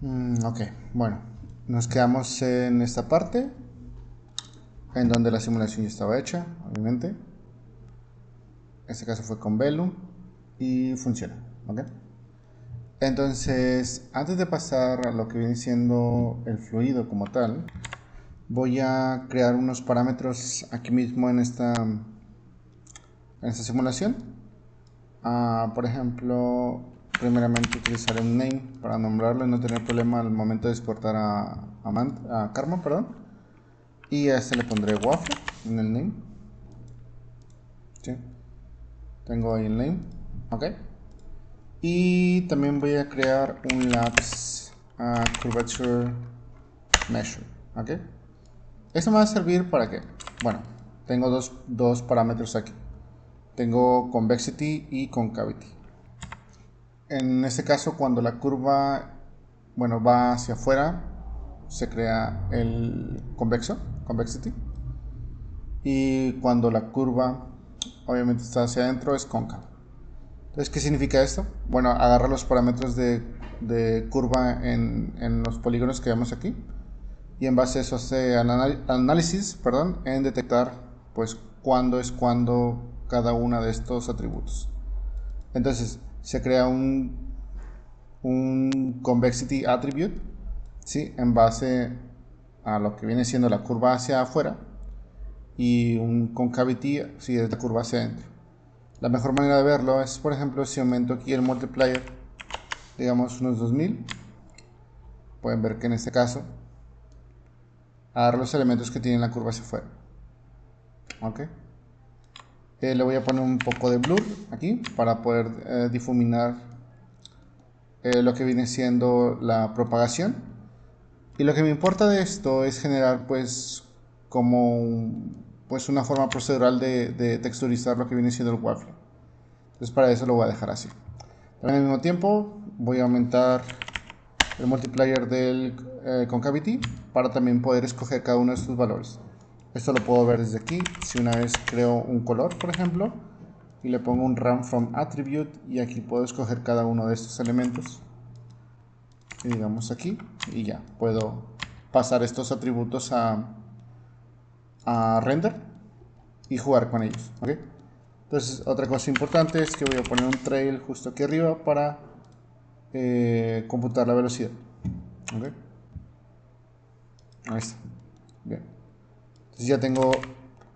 Ok, bueno, nos quedamos en esta parte en donde la simulación ya estaba hecha, obviamente. En este caso fue con Velu y funciona, ¿ok? Entonces, antes de pasar a lo que viene siendo el fluido como tal, voy a crear unos parámetros aquí mismo en esta simulación. Por ejemplo, primeramente utilizaré un name para nombrarlo y no tener problema al momento de exportar a Karma, perdón. Y a este le pondré waffle en el name. ¿Sí? Tengo ahí el name. Ok. Y también voy a crear un labs curvature measure. Ok. Esto me va a servir para que, bueno, tengo dos parámetros aquí. Tengo convexity y concavity. En este caso, cuando la curva, bueno, va hacia afuera, se crea el convexity. Y cuando la curva, obviamente, está hacia adentro, es cóncava. Entonces, ¿qué significa esto? Bueno, agarra los parámetros de curva en los polígonos que vemos aquí. Y en base a eso hace análisis, en detectar, pues, cuándo cada uno de estos atributos. Entonces, se crea un convexity attribute, ¿sí? En base a lo que viene siendo la curva hacia afuera, y un concavity si es la curva hacia adentro. La mejor manera de verlo es, por ejemplo, si aumento aquí el multiplier, digamos unos 2000, pueden ver que en este caso agarro los elementos que tienen la curva hacia afuera. Ok. Le voy a poner un poco de blur aquí para poder difuminar lo que viene siendo la propagación. Y lo que me importa de esto es generar pues pues una forma procedural de texturizar lo que viene siendo el waffle. Entonces para eso lo voy a dejar así. También al mismo tiempo voy a aumentar el multiplier del concavity para también poder escoger cada uno de estos valores. Esto lo puedo ver desde aquí. Si una vez creo un color, por ejemplo, y le pongo un run from attribute, y aquí puedo escoger cada uno de estos elementos. Y digamos aquí, y ya puedo pasar estos atributos a render y jugar con ellos. ¿Okay? Entonces, otra cosa importante es que voy a poner un trail justo aquí arriba para computar la velocidad. ¿Okay? Ahí está. Bien. Entonces ya tengo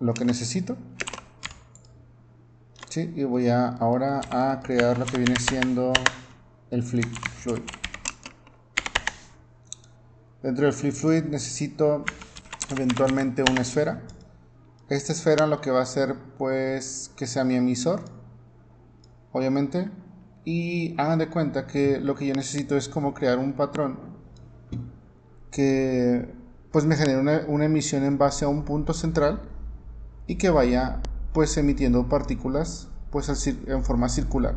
lo que necesito. ¿Sí? Y voy ahora a crear lo que viene siendo el flip fluid. Dentro del flip fluid necesito eventualmente una esfera. Esta esfera lo que va a hacer pues que sea mi emisor, obviamente. Y hagan de cuenta que lo que yo necesito es como crear un patrón que pues me genere una emisión en base a un punto central y que vaya pues emitiendo partículas pues en forma circular,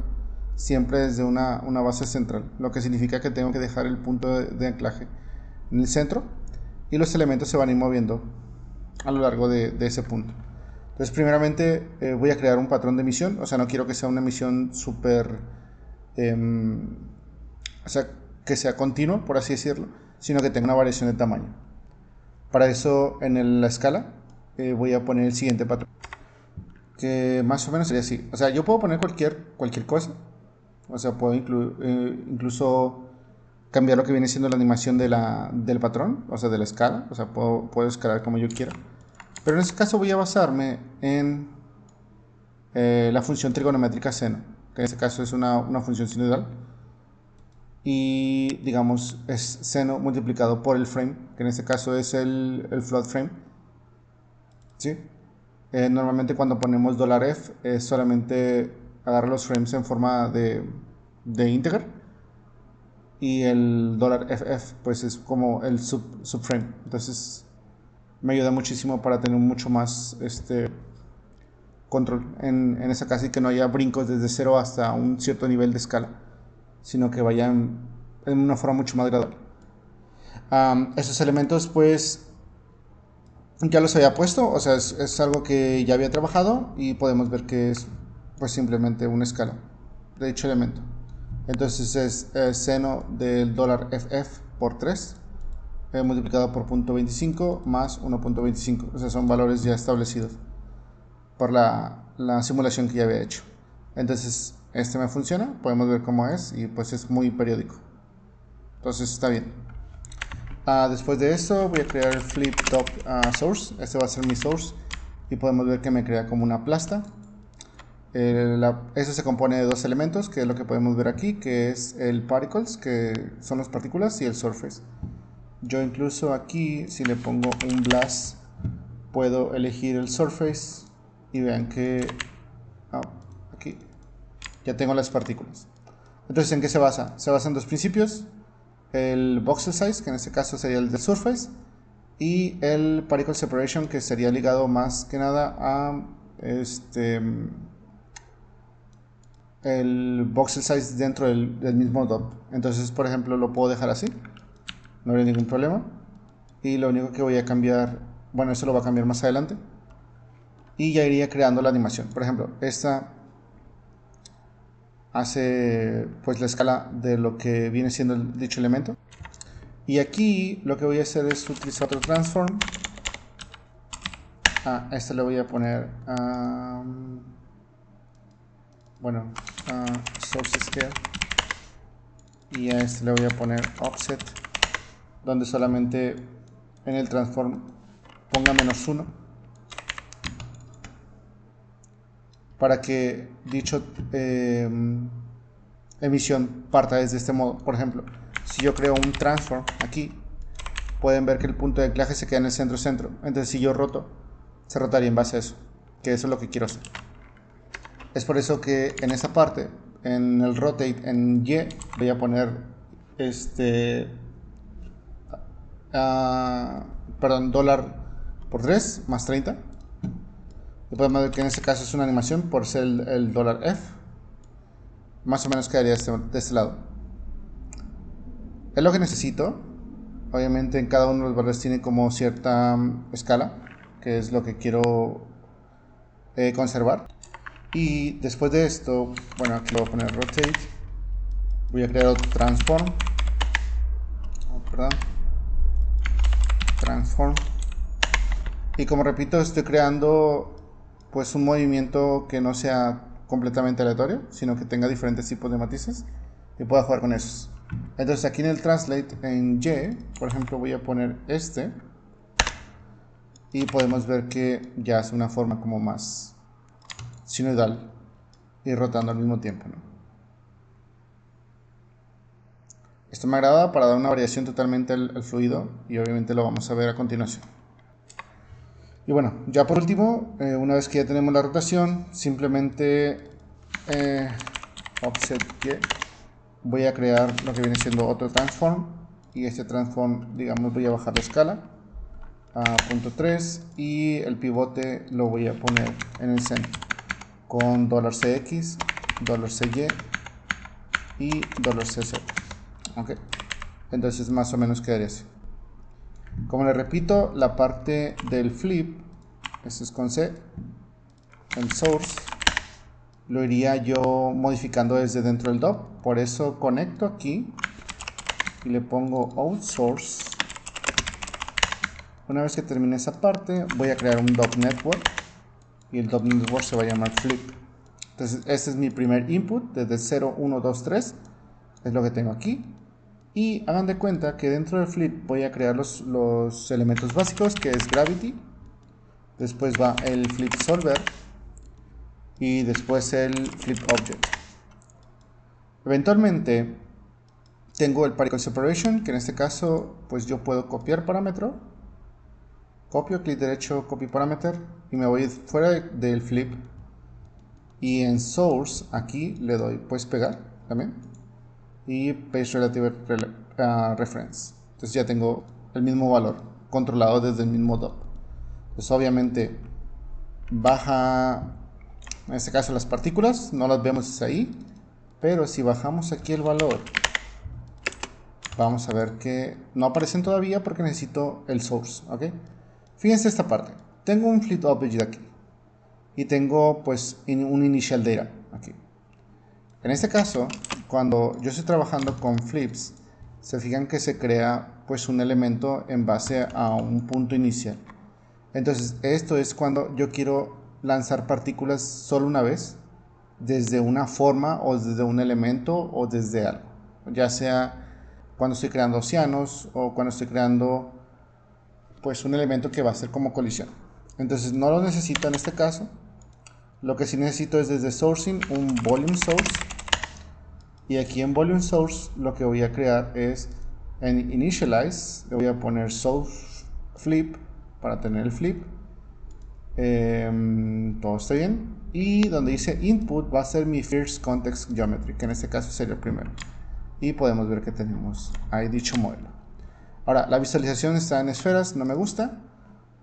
siempre desde una base central, lo que significa que tengo que dejar el punto de anclaje en el centro y los elementos se van a ir moviendo a lo largo de ese punto. Entonces primeramente voy a crear un patrón de emisión, o sea, no quiero que sea una emisión súper, o sea, que sea continua, por así decirlo, sino que tenga una variación de tamaño. Para eso en la escala voy a poner el siguiente patrón, que más o menos sería así. O sea, yo puedo poner cualquier cosa, o sea, puedo incluso cambiar lo que viene siendo la animación del patrón, o sea, de la escala, o sea, puedo escalar como yo quiera. Pero en este caso voy a basarme en la función trigonométrica seno, que en este caso es una función sinusoidal. Y digamos es seno multiplicado por el frame, que en este caso es el float frame. ¿Sí? Normalmente cuando ponemos $f solamente agarra los frames en forma de integer, y el $ff pues es como el subframe. Entonces me ayuda muchísimo para tener mucho más control en esa casa, y que no haya brincos desde cero hasta un cierto nivel de escala, sino que vayan en una forma mucho más gradual. Esos elementos pues ya los había puesto, o sea, es algo que ya había trabajado, y podemos ver que es pues simplemente una escala de dicho elemento. Entonces es seno del $ff por 3 multiplicado por 0.25 más 1.25. O sea, son valores ya establecidos por la simulación que ya había hecho. Entonces este me funciona, podemos ver cómo es y pues es muy periódico. Entonces está bien. Después de eso voy a crear el flip top source. Este va a ser mi source y podemos ver que me crea como una plasta. Eso se compone de dos elementos, que es lo que podemos ver aquí, que es el particles, que son las partículas, y el surface. Yo incluso aquí, si le pongo un blast, puedo elegir el surface y vean que aquí ya tengo las partículas. Entonces, ¿en qué se basa? Se basa en dos principios: el voxel size, que en este caso sería el del surface, y el particle separation, que sería ligado más que nada a el voxel size dentro del mismo DOP. Entonces, por ejemplo, lo puedo dejar así, no habría ningún problema. Y lo único que voy a cambiar, bueno, eso lo va a cambiar más adelante, y ya iría creando la animación. Por ejemplo, esta hace pues la escala de lo que viene siendo dicho elemento. Y aquí lo que voy a hacer es utilizar otro transform. A este le voy a poner source scale, y a este le voy a poner offset, donde solamente en el transform ponga -1 para que dicho emisión parta desde este modo. Por ejemplo, si yo creo un transform aquí, pueden ver que el punto de anclaje se queda en el centro. Entonces, si yo roto, se rotaría en base a eso, que eso es lo que quiero hacer. Es por eso que en esta parte, en el rotate, en Y, voy a poner dólar por 3 más 30. Y podemos ver que en este caso es una animación por ser el dólar $F. Más o menos quedaría de este lado. Es lo que necesito. Obviamente en cada uno de los valores tiene como cierta escala, que es lo que quiero conservar. Y después de esto, bueno, aquí lo voy a poner rotate. Voy a crear otro transform. Transform. Y como repito, estoy creando pues un movimiento que no sea completamente aleatorio, sino que tenga diferentes tipos de matices y pueda jugar con esos. Entonces aquí en el translate, en Y, por ejemplo, voy a poner este, y podemos ver que ya es una forma como más sinusoidal y rotando al mismo tiempo, ¿no? Esto me agrada para dar una variación totalmente al fluido, y obviamente lo vamos a ver a continuación. Y bueno, ya por último, una vez que ya tenemos la rotación, simplemente offset Y, voy a crear lo que viene siendo otro transform, y este transform, digamos, voy a bajar la escala a 0.3, y el pivote lo voy a poner en el centro con $CX, $CY y $CZ. Ok, entonces más o menos quedaría así. Como les repito, la parte del flip, este es con C, el source, lo iría yo modificando desde dentro del DOP. Por eso conecto aquí y le pongo outsource. Una vez que termine esa parte, voy a crear un DOP network, y el DOP network se va a llamar flip. Entonces este es mi primer input desde 0, 1, 2, 3, es lo que tengo aquí. Y hagan de cuenta que dentro del flip voy a crear los elementos básicos, que es gravity, después va el flip solver y después el flip object. Eventualmente tengo el particle separation, que en este caso pues yo puedo copiar parámetro, copio, clic derecho, copy parameter, y me voy fuera del flip, y en source aquí le doy pues pegar también, y paste relative reference. Entonces ya tengo el mismo valor controlado desde el mismo DOP. Entonces obviamente baja, en este caso, las partículas, no las vemos desde ahí, pero si bajamos aquí el valor, vamos a ver que no aparecen todavía porque necesito el source. ¿Ok? Fíjense esta parte, tengo un flip object aquí y tengo pues un initial data aquí. En este caso, cuando yo estoy trabajando con flips, se fijan que se crea pues un elemento en base a un punto inicial. Entonces esto es cuando yo quiero lanzar partículas solo una vez, desde una forma o desde un elemento o desde algo, ya sea cuando estoy creando océanos o cuando estoy creando pues un elemento que va a ser como colisión. Entonces no lo necesito en este caso. Lo que sí necesito es desde sourcing un volume source, y aquí en volume source lo que voy a crear es en initialize le voy a poner source flip para tener el flip. Todo está bien, y donde dice input va a ser mi first context geometry, que en este caso sería el primero, y podemos ver que tenemos ahí dicho modelo. Ahora la visualización está en esferas, no me gusta,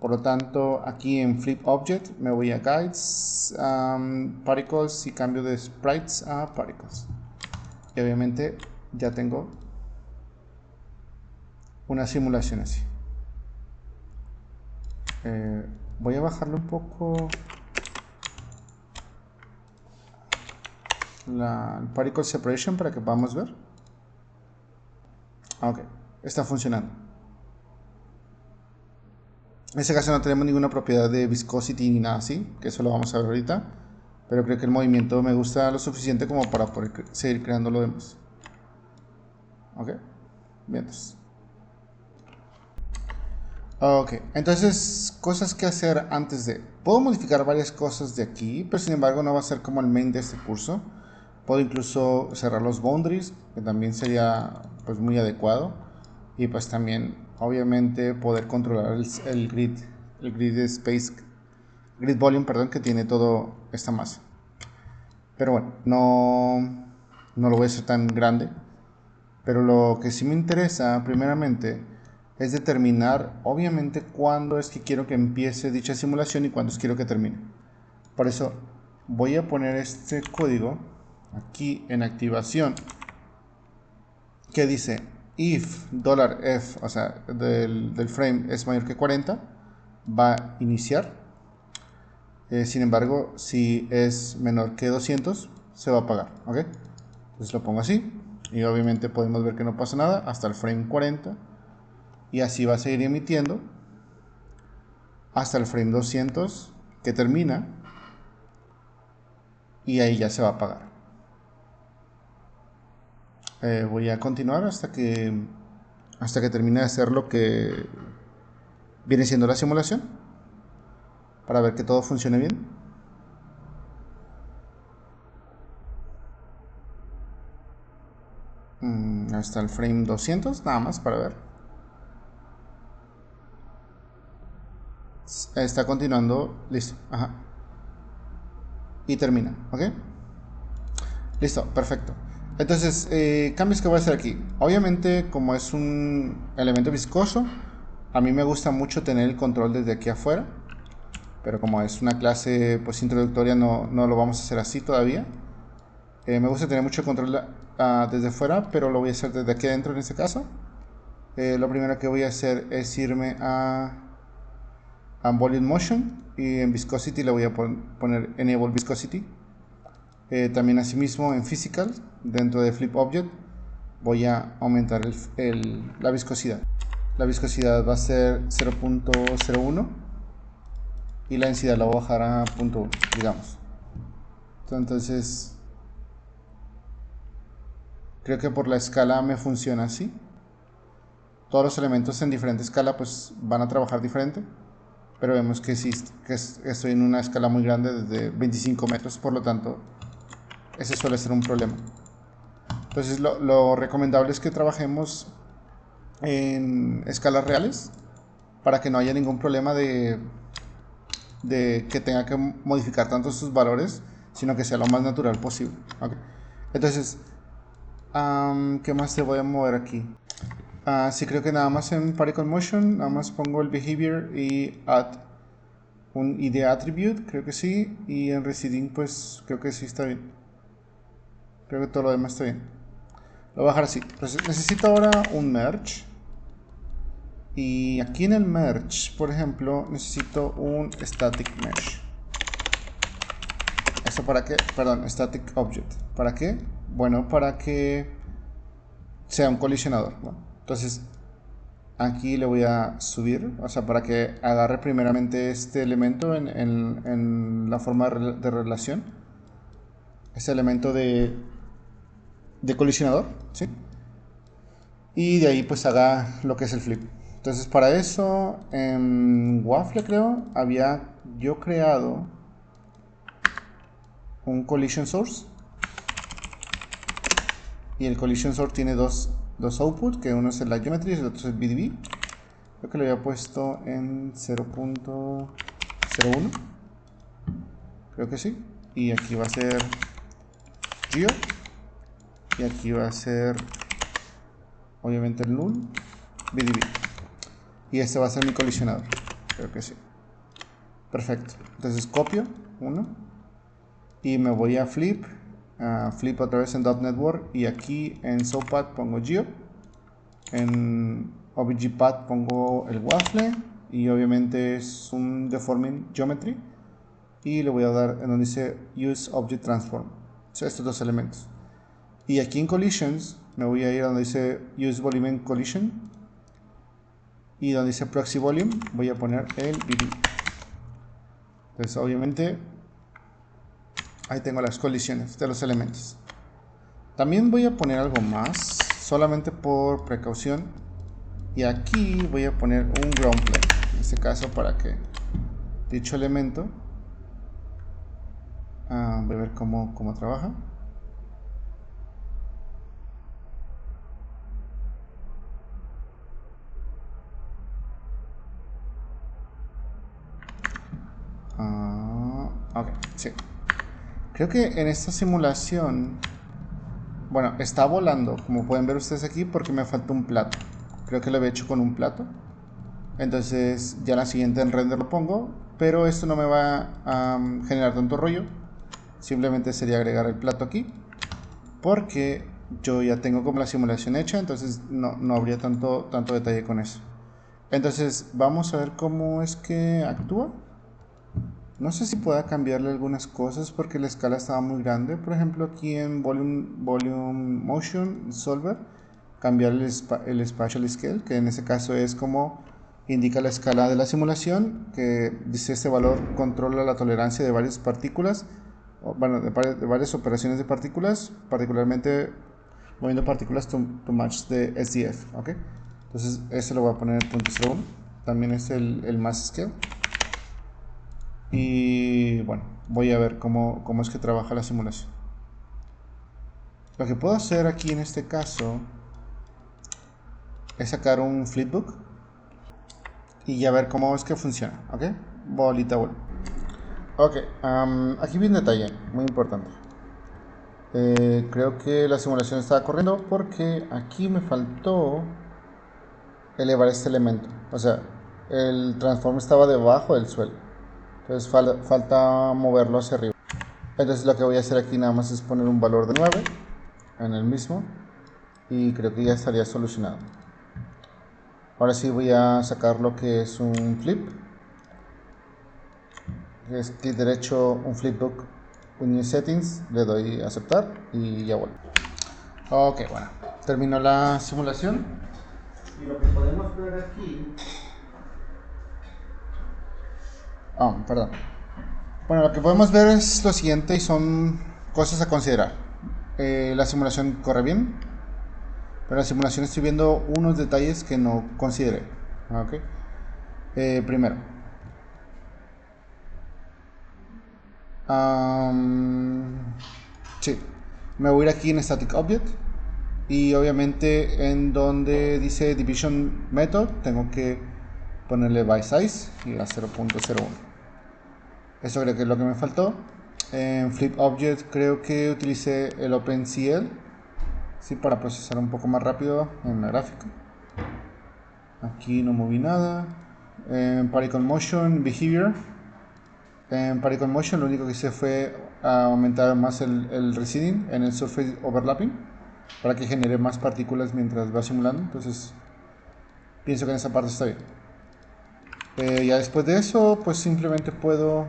por lo tanto aquí en flip object me voy a guides, particles, y cambio de sprites a particles, y obviamente ya tengo una simulación así. Voy a bajarle un poco el particle separation para que podamos ver. Ok, está funcionando. En este caso no tenemos ninguna propiedad de viscosity ni nada así, que eso lo vamos a ver ahorita, pero creo que el movimiento me gusta lo suficiente como para poder seguir creando lo demás. Ok, bien. Ok, entonces cosas que hacer antes de... Puedo modificar varias cosas de aquí, pero sin embargo no va a ser como el main de este curso. Puedo incluso cerrar los boundaries, que también sería pues muy adecuado. Y pues también obviamente poder controlar el grid space, grid volume, perdón, que tiene toda esta masa. Pero bueno, no lo voy a hacer tan grande. Pero lo que sí me interesa primeramente es determinar obviamente cuándo es que quiero que empiece dicha simulación y cuándo quiero que termine. Por eso voy a poner este código aquí en activación que dice if $f, o sea, del frame es mayor que 40, va a iniciar. Sin embargo, si es menor que 200, se va a apagar. ¿Ok? Entonces lo pongo así. Y obviamente podemos ver que no pasa nada hasta el frame 40. Y así va a seguir emitiendo hasta el frame 200, que termina. Y ahí ya se va a apagar. Voy a continuar hasta que termine de hacer lo que viene siendo la simulación, para ver que todo funcione bien. Hasta el frame 200 nada más para ver. Está continuando, listo. Ajá. Y termina, ¿ok? Listo, perfecto. Entonces, cambios que voy a hacer aquí. Obviamente, como es un elemento viscoso, a mí me gusta mucho tener el control desde aquí afuera. Pero como es una clase pues introductoria, no lo vamos a hacer así todavía. Me gusta tener mucho control desde fuera, pero lo voy a hacer desde aquí adentro en este caso. Lo primero que voy a hacer es irme a Volume Motion, y en Viscosity le voy a poner Enable Viscosity. También asimismo en Physical, dentro de Flip Object, voy a aumentar la viscosidad. La viscosidad va a ser 0.01 y la densidad la voy a bajar a 0.1, digamos. Entonces, creo que por la escala me funciona así. Todos los elementos en diferente escala pues van a trabajar diferente, pero vemos que sí, que estoy en una escala muy grande, desde 25 metros, por lo tanto ese suele ser un problema. Entonces lo recomendable es que trabajemos en escalas reales para que no haya ningún problema de que tenga que modificar tanto sus valores, sino que sea lo más natural posible. ¿Okay? Entonces, ¿qué más te voy a mover aquí? Sí, creo que nada más en Particle Motion, nada más pongo el behavior y add un id attribute, creo que sí, y en receding pues creo que sí está bien. Creo que todo lo demás está bien. Lo voy a dejar así. Entonces, necesito ahora un merge. Y aquí en el merge, por ejemplo, necesito un static mesh. ¿Eso para qué? Perdón, static object. ¿Para qué? Bueno, para que sea un colisionador, ¿no? Entonces aquí le voy a subir, o sea, para que agarre primeramente este elemento en la forma de relación, este elemento de colisionador, ¿sí? Y de ahí pues haga lo que es el flip. Entonces para eso en Waffle creo había yo creado un collision source, y el collision source tiene dos outputs, que uno es el light geometry y el otro es el BDB. Creo que lo había puesto en 0.01, creo que sí, y aquí va a ser Geo, y aquí va a ser obviamente el null BDB, y este va a ser mi colisionador, creo que sí. Perfecto, entonces copio uno y me voy a flip otra vez en .NET y aquí en SoapPad pongo Geo, en OBJPath pongo el waffle y obviamente es un deforming geometry, y le voy a dar en donde dice use object transform, o sea, estos dos elementos. Y aquí en collisions me voy a ir a donde dice use volume collision, y donde dice proxy volume voy a poner el BD. Entonces obviamente ahí tengo las colisiones de los elementos. También voy a poner algo más, solamente por precaución, y aquí voy a poner un ground plane, en este caso para que dicho elemento, voy a ver cómo trabaja. Ok, sí. Creo que en esta simulación, bueno, está volando, como pueden ver ustedes aquí, porque me falta un plato. Creo que lo había hecho con un plato. Entonces ya la siguiente en render lo pongo, pero esto no me va a generar tanto rollo. Simplemente sería agregar el plato aquí, porque yo ya tengo como la simulación hecha, entonces no habría tanto detalle con eso. Entonces vamos a ver cómo es que actúa. No sé si pueda cambiarle algunas cosas porque la escala estaba muy grande. Por ejemplo, aquí en Volume Motion Solver, cambiar el Spatial Scale, que en ese caso es como indica la escala de la simulación, que dice este valor controla la tolerancia de varias partículas, bueno, de varias operaciones de partículas, particularmente moviendo partículas to match de SDF, ¿ok? Entonces, este lo voy a poner en .01, también es el mass scale. Y bueno, voy a ver cómo es que trabaja la simulación. Lo que puedo hacer aquí en este caso es sacar un flipbook y ya ver cómo es que funciona, ¿ok? Bolita, bol. Ok, aquí viene un detalle muy importante. Creo que la simulación estaba corriendo porque aquí me faltó elevar este elemento. O sea, el transform estaba debajo del suelo. Entonces falta moverlo hacia arriba. Entonces lo que voy a hacer aquí nada más es poner un valor de 9 en el mismo, y creo que ya estaría solucionado. Ahora sí voy a sacar lo que es un flip, es clic derecho, un flipbook, un new settings, le doy a aceptar y ya vuelvo. Ok, bueno, terminó la simulación y lo que podemos ver aquí, perdón, bueno, lo que podemos ver es lo siguiente y son cosas a considerar. La simulación corre bien, pero en la simulación estoy viendo unos detalles que no consideré. Okay. Primero, sí, me voy a ir aquí en Static Object y obviamente en donde dice Division Method tengo que ponerle by size y a 0.01. Eso creo que es lo que me faltó. En Flip Object creo que utilicé el OpenCL, sí, para procesar un poco más rápido en la gráfica. Aquí no moví nada. En Particle Motion Behavior, en Particle Motion lo único que hice fue aumentar más el receding en el surface overlapping para que genere más partículas mientras va simulando. Entonces pienso que en esa parte está bien. Ya después de eso pues simplemente puedo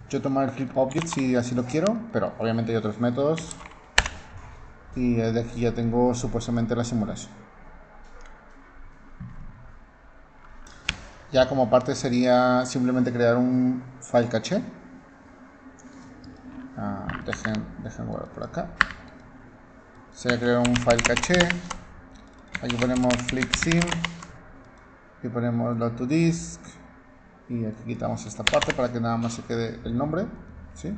yo tomar el flip object si así lo quiero, pero obviamente hay otros métodos. Y de aquí ya tengo supuestamente la simulación. Ya como parte sería simplemente crear un file caché. Dejen guardar por acá. Sería crear un file caché. Aquí ponemos flipsim y ponemos load to disk, y aquí quitamos esta parte para que nada más se quede el nombre, ¿sí?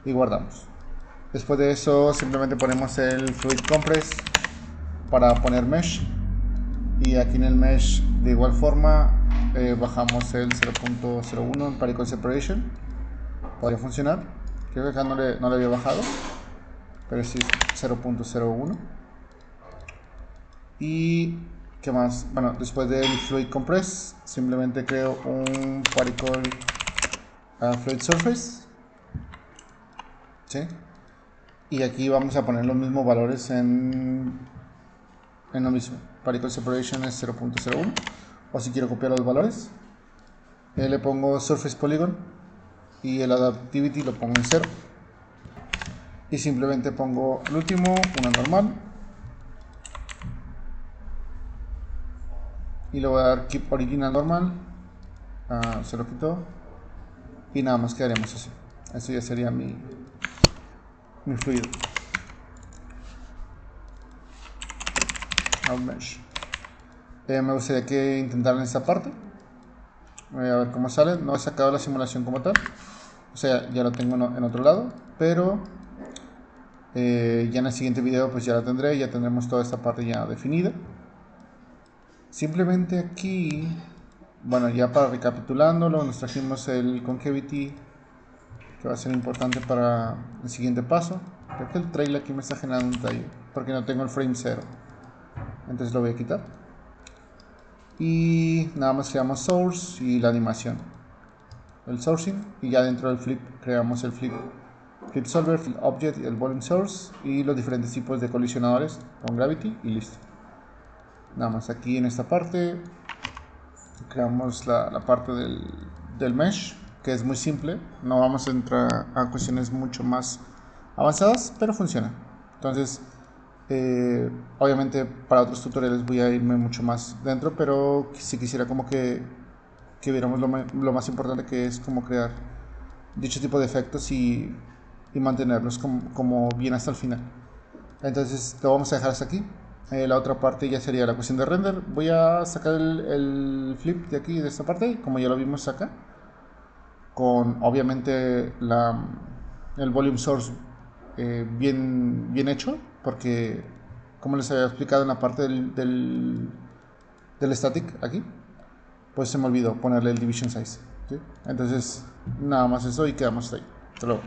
Y guardamos. Después de eso simplemente ponemos el fluid compress para poner mesh, y aquí en el mesh de igual forma bajamos el 0.01 en particle separation. Podría funcionar. Creo que acá no le había bajado, pero sí 0.01. Y ¿qué más? Bueno, después del fluid compress simplemente creo un particle fluid surface, ¿sí? Y aquí vamos a poner los mismos valores en lo mismo. Particle separation es 0.01, o si quiero copiar los valores le pongo surface polygon y el adaptivity lo pongo en 0, y simplemente pongo el último, una normal, y le voy a dar keep original normal, se lo quito, y nada más quedaremos así. Eso ya sería mi fluido. Mesh. Me gustaría que intentaran esta parte. A ver cómo sale. No he sacado la simulación como tal, o sea, ya lo tengo en otro lado, pero ya en el siguiente video pues ya la tendré, ya tendremos toda esta parte ya definida. Simplemente aquí, bueno, ya para recapitulándolo, nos trajimos el concavity, que va a ser importante para el siguiente paso. Creo que el trail aquí me está generando un trail porque no tengo el frame 0, entonces lo voy a quitar. Y nada más creamos source y la animación, el sourcing, y ya dentro del flip creamos el flip solver, flip object, el volume source y los diferentes tipos de colisionadores con gravity, y listo. Nada más aquí en esta parte creamos la parte del mesh, que es muy simple. No vamos a entrar a cuestiones mucho más avanzadas, pero funciona. Entonces obviamente para otros tutoriales voy a irme mucho más dentro, pero si quisiera como que viéramos lo más importante, que es como crear dicho tipo de efectos y mantenerlos como bien hasta el final. Entonces lo vamos a dejar hasta aquí. La otra parte ya sería la cuestión de render. Voy a sacar el flip de aquí, de esta parte, como ya lo vimos acá, con obviamente el volume source bien hecho, porque como les había explicado en la parte del static aquí, pues se me olvidó ponerle el division size, ¿sí? Entonces nada más eso y quedamos ahí. Hasta luego.